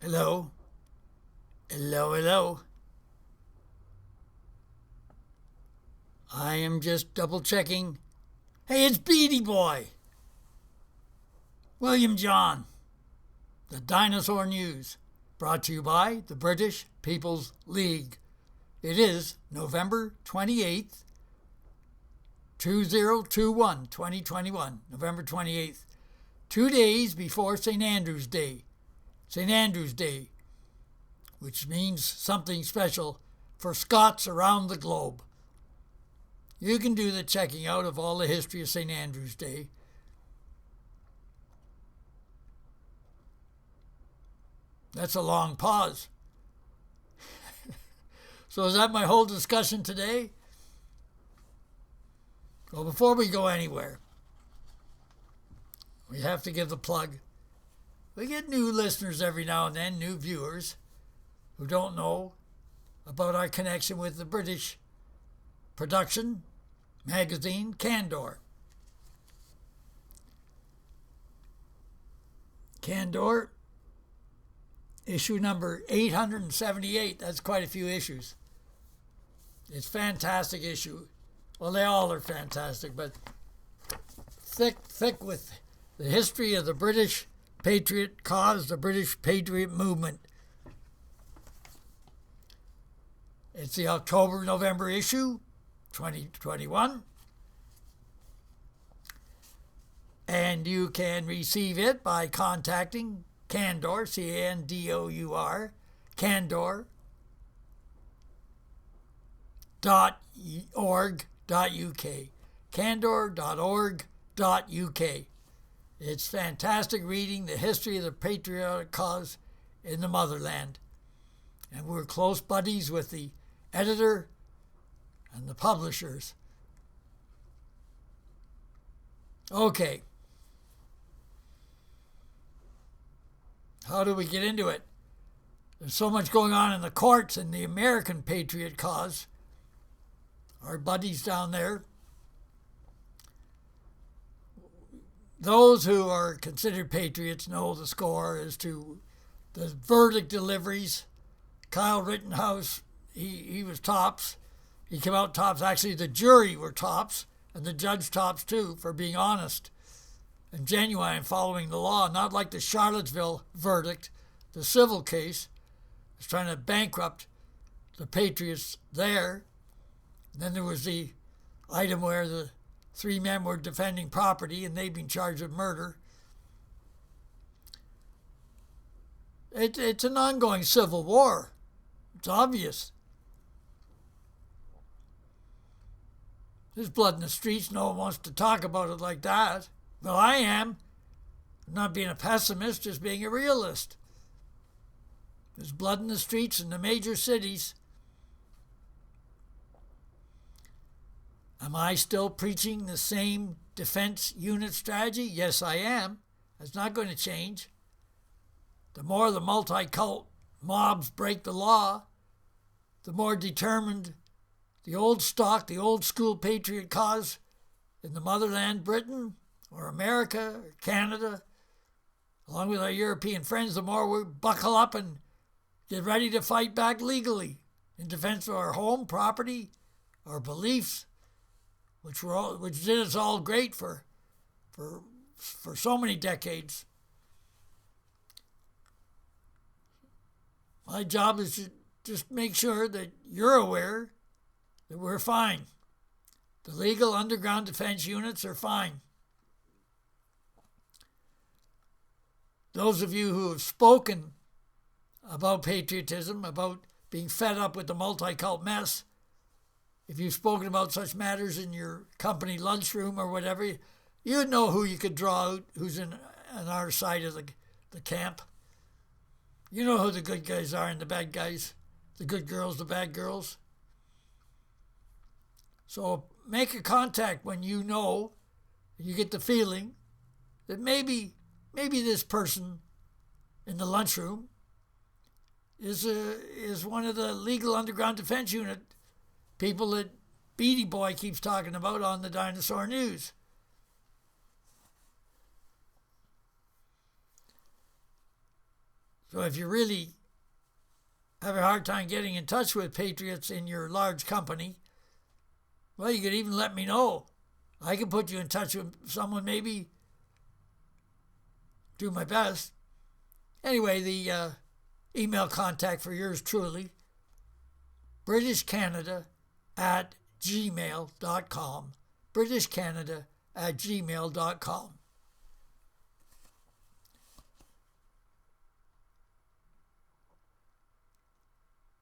Hello? Hello, hello. I am just double checking. Hey, it's Beady Boy. William John. The Dinosaur News. Brought to you by the British People's League. It is November 28th, 2021. November 28th. 2 days before St. Andrew's Day. St. Andrew's Day, which means something special for Scots around the globe. You can do the checking out of all the history of St. Andrew's Day. That's a long pause. So is that my whole discussion today? Well, before we go anywhere, we have to give the plug. We get new listeners every now and then, new viewers, who don't know about our connection with the British production magazine Candor. Candor, issue number 878. That's quite a few issues. It's a fantastic issue. Well, they all are fantastic, but thick with the history of the British Patriot cause, the British Patriot movement. It's the October-November issue, 2021. And you can receive it by contacting Candor, Candour, candor.org.uk. Candor.org.uk. It's fantastic reading the history of the patriotic cause in the motherland. And we're close buddies with the editor and the publishers. Okay. How do we get into it? There's so much going on in the courts in the American patriot cause. Our buddies down there. Those who are considered patriots know the score as to the verdict deliveries. Kyle Rittenhouse, he was tops. He came out tops. Actually, the jury were tops, and the judge tops too, for being honest and genuine, following the law, not like the Charlottesville verdict, the civil case, was trying to bankrupt the patriots there. And then there was the item where the 3 men were defending property and they've been charged with murder. It's an ongoing civil war. It's obvious. There's blood in the streets. No one wants to talk about it like that. Well, I am. I'm not being a pessimist, just being a realist. There's blood in the streets in the major cities. Am I still preaching the same defense unit strategy? Yes, I am. That's not going to change. The more the multi-cult mobs break the law, the more determined the old stock, the old school patriot cause in the motherland, Britain, or America, or Canada, along with our European friends, the more we buckle up and get ready to fight back legally in defense of our home, property, our beliefs, which did us all great for so many decades. My job is to just make sure that you're aware that we're fine. The legal underground defense units are fine. Those of you who have spoken about patriotism, about being fed up with the multi-cult mess, if you've spoken about such matters in your company lunchroom or whatever, you'd know who you could draw out, who's on our side of the camp. You know who the good guys are and the bad guys, the good girls, the bad girls. So make a contact when you know, you get the feeling that maybe this person in the lunchroom is one of the legal underground defense unit people that Beady Boy keeps talking about on the Dinosaur News. So if you really have a hard time getting in touch with patriots in your large company, well, you could even let me know. I can put you in touch with someone, maybe do my best. Anyway, the email contact for yours truly, britishcanada@gmail.com. britishcanada@gmail.com.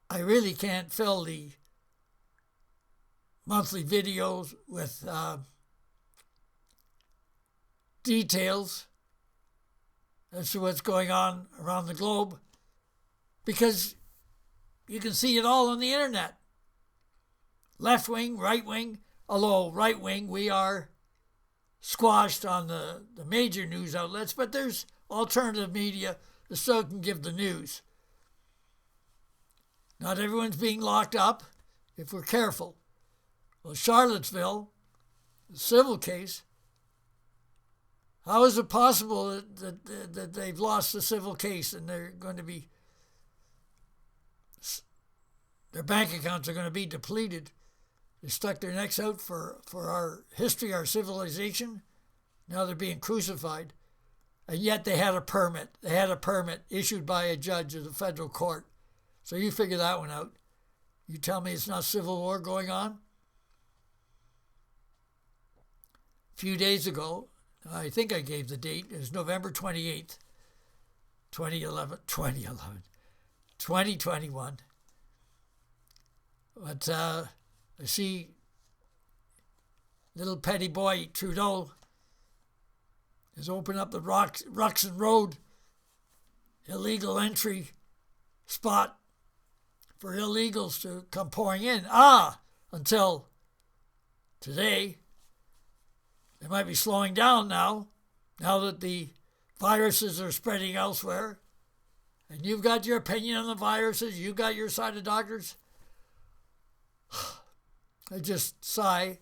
I really can't fill the monthly videos with details as to what's going on around the globe, because you can see it all on the internet. Left wing, right wing, although right wing we are squashed on the major news outlets, but there's alternative media that still can give the news. Not everyone's being locked up if we're careful. Well, Charlottesville, the civil case, how is it possible that they've lost the civil case and they're going to be, their bank accounts are going to be depleted? They stuck their necks out for our history, our civilization. Now they're being crucified. And yet they had a permit. They had a permit issued by a judge of the federal court. So you figure that one out. You tell me it's not civil war going on? A few days ago, I think I gave the date, it was November 28th, 2021. But I see little petty boy Trudeau has opened up the Ruxton Road illegal entry spot for illegals to come pouring in. Until today. They might be slowing down now that the viruses are spreading elsewhere. And you've got your opinion on the viruses. You've got your side of doctors. I just sigh.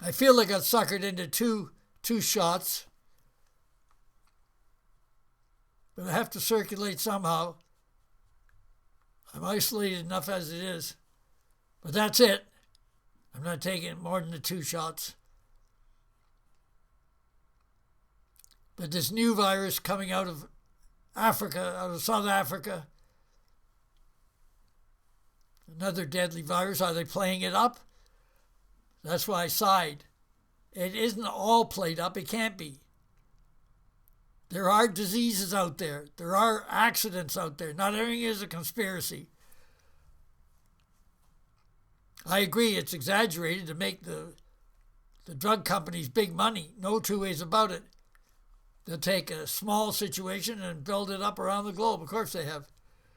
I feel like I got suckered into two shots. But I have to circulate somehow. I'm isolated enough as it is. But that's it. I'm not taking more than the 2 shots. But this new virus coming out of Africa, out of South Africa, another deadly virus. Are they playing it up? That's why I sighed. It isn't all played up. It can't be. There are diseases out there. There are accidents out there. Not everything is a conspiracy. I agree it's exaggerated to make the drug companies big money. No two ways about it. They'll take a small situation and build it up around the globe. Of course they have.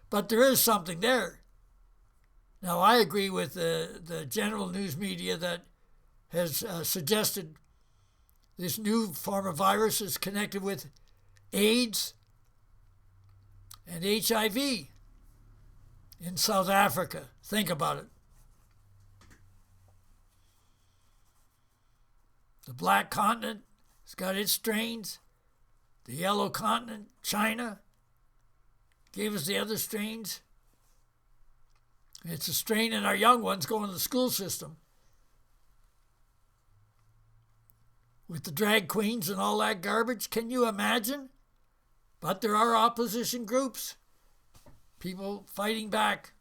But there is something there. Now, I agree with the general news media that has suggested this new form of virus is connected with AIDS and HIV in South Africa. Think about it. The black continent has got its strains. The yellow continent, China, gave us the other strains. It's a strain in our young ones going to the school system. With the drag queens and all that garbage, can you imagine? But there are opposition groups, people fighting back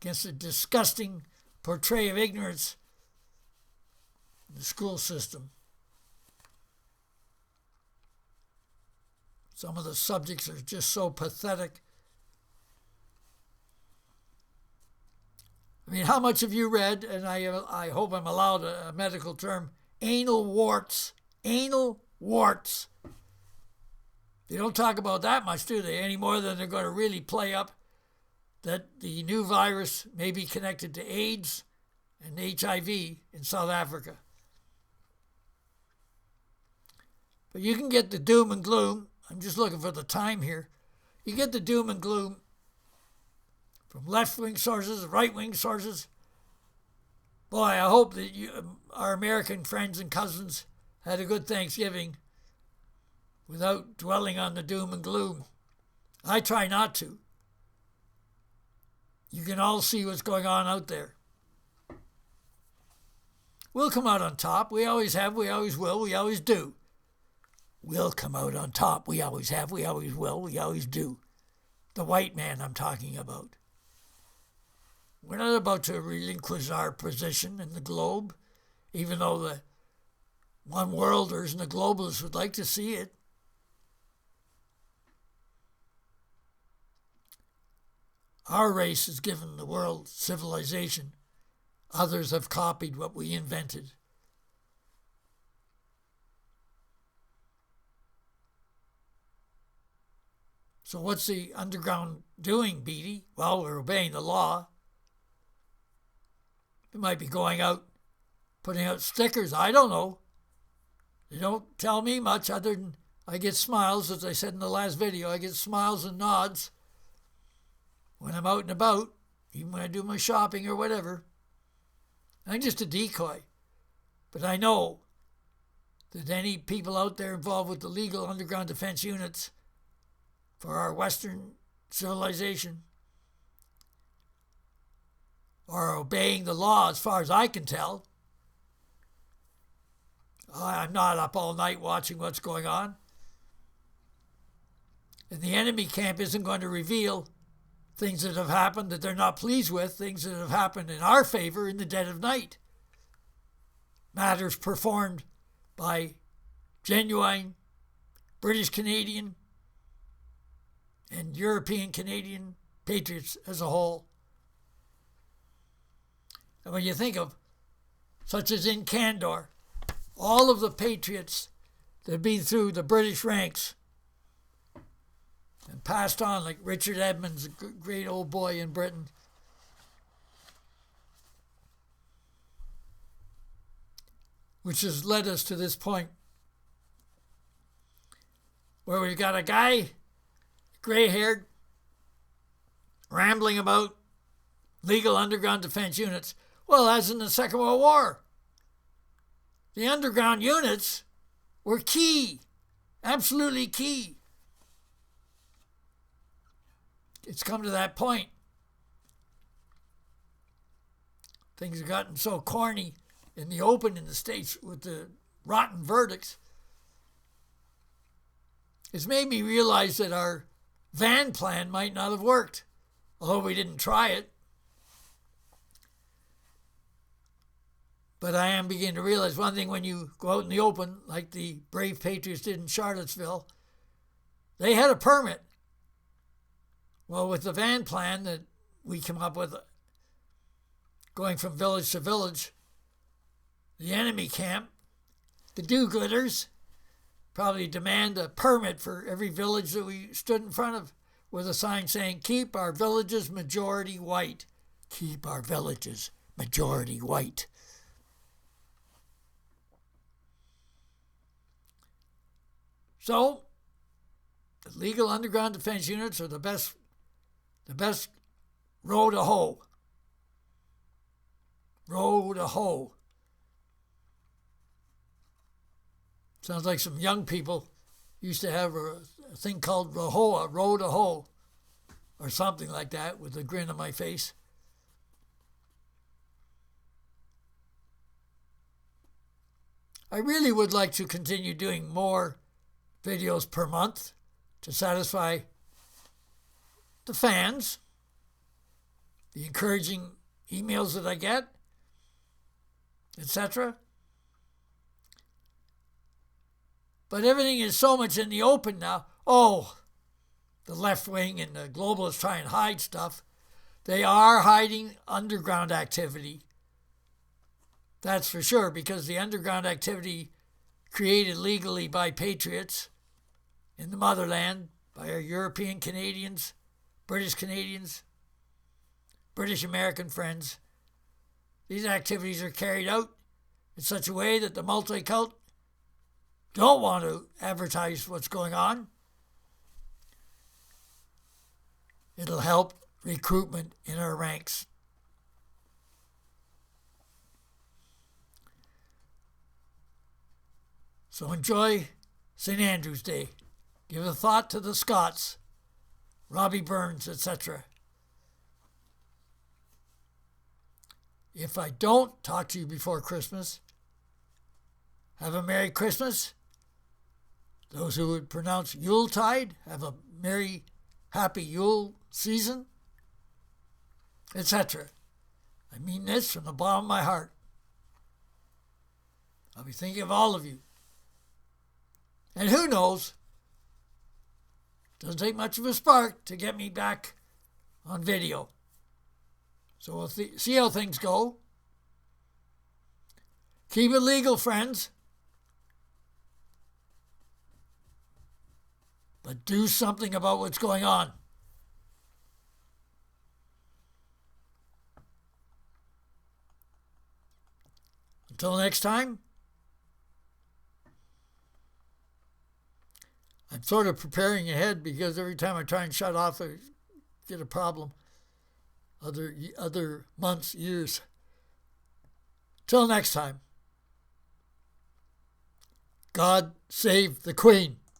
against the disgusting portrayal of ignorance in the school system. Some of the subjects are just so pathetic. I mean, how much have you read, and I hope I'm allowed a medical term, anal warts? Anal warts. They don't talk about that much, do they? Any more than they're going to really play up that the new virus may be connected to AIDS and HIV in South Africa. But you can get the doom and gloom. I'm just looking for the time here. You get the doom and gloom from left-wing sources, right-wing sources. Boy, I hope that our American friends and cousins had a good Thanksgiving. without dwelling on the doom and gloom. I try not to. You can all see what's going on out there. We'll come out on top. We always have, we always will, we always do. We'll come out on top. We always have, we always will, we always do. The white man I'm talking about. We're not about to relinquish our position in the globe, even though the one-worlders and the globalists would like to see it. Our race has given the world civilization. Others have copied what we invented. So what's the underground doing, Beatty? Well, we're obeying the law. It might be going out, putting out stickers. I don't know. They don't tell me much other than I get smiles, as I said in the last video. I get smiles and nods when I'm out and about, even when I do my shopping or whatever. I'm just a decoy. But I know that any people out there involved with the legal underground defense units for our Western civilization are obeying the law as far as I can tell. I'm not up all night watching what's going on. And the enemy camp isn't going to reveal things that have happened that they're not pleased with, things that have happened in our favor in the dead of night. Matters performed by genuine British Canadian and European Canadian patriots as a whole. And when you think of, such as in Candor, all of the patriots that have been through the British ranks and passed on, like Richard Edmonds, a great old boy in Britain, which has led us to this point where we've got a guy, gray-haired, rambling about legal underground defense units. Well, as in the Second World War, the underground units were key, absolutely key. It's come to that point. Things have gotten so corny in the open in the States with the rotten verdicts. It's made me realize that our van plan might not have worked, although we didn't try it. But I am beginning to realize one thing: when you go out in the open, like the brave patriots did in Charlottesville, they had a permit. Well, with the van plan that we come up with, going from village to village, the enemy camp, the do-gooders, probably demand a permit for every village that we stood in front of with a sign saying, "Keep our villages majority white. Keep our villages majority white." So, the legal underground defense units are the best row to hoe. Row to hoe. Sounds like some young people used to have a thing called RAHOA, row to hoe, or something like that, with a grin on my face. I really would like to continue doing more videos per month to satisfy the fans, the encouraging emails that I get, etc. But everything is so much in the open now. Oh, the left wing and the globalists try and hide stuff. They are hiding underground activity. That's for sure, because the underground activity created legally by patriots in the motherland, by our European Canadians, British Canadians, British American friends. These activities are carried out in such a way that the multi-cult don't want to advertise what's going on. It'll help recruitment in our ranks. So enjoy St. Andrew's Day. Give a thought to the Scots, Robbie Burns, etc. If I don't talk to you before Christmas, have a Merry Christmas. Those who would pronounce Yuletide, have a Merry, Happy Yule season, etc. I mean this from the bottom of my heart. I'll be thinking of all of you. And who knows, doesn't take much of a spark to get me back on video. So we'll see how things go. Keep it legal, friends. But do something about what's going on. Until next time, I'm sort of preparing ahead because every time I try and shut off, I get a problem. Other months, years. Till next time, God save the Queen.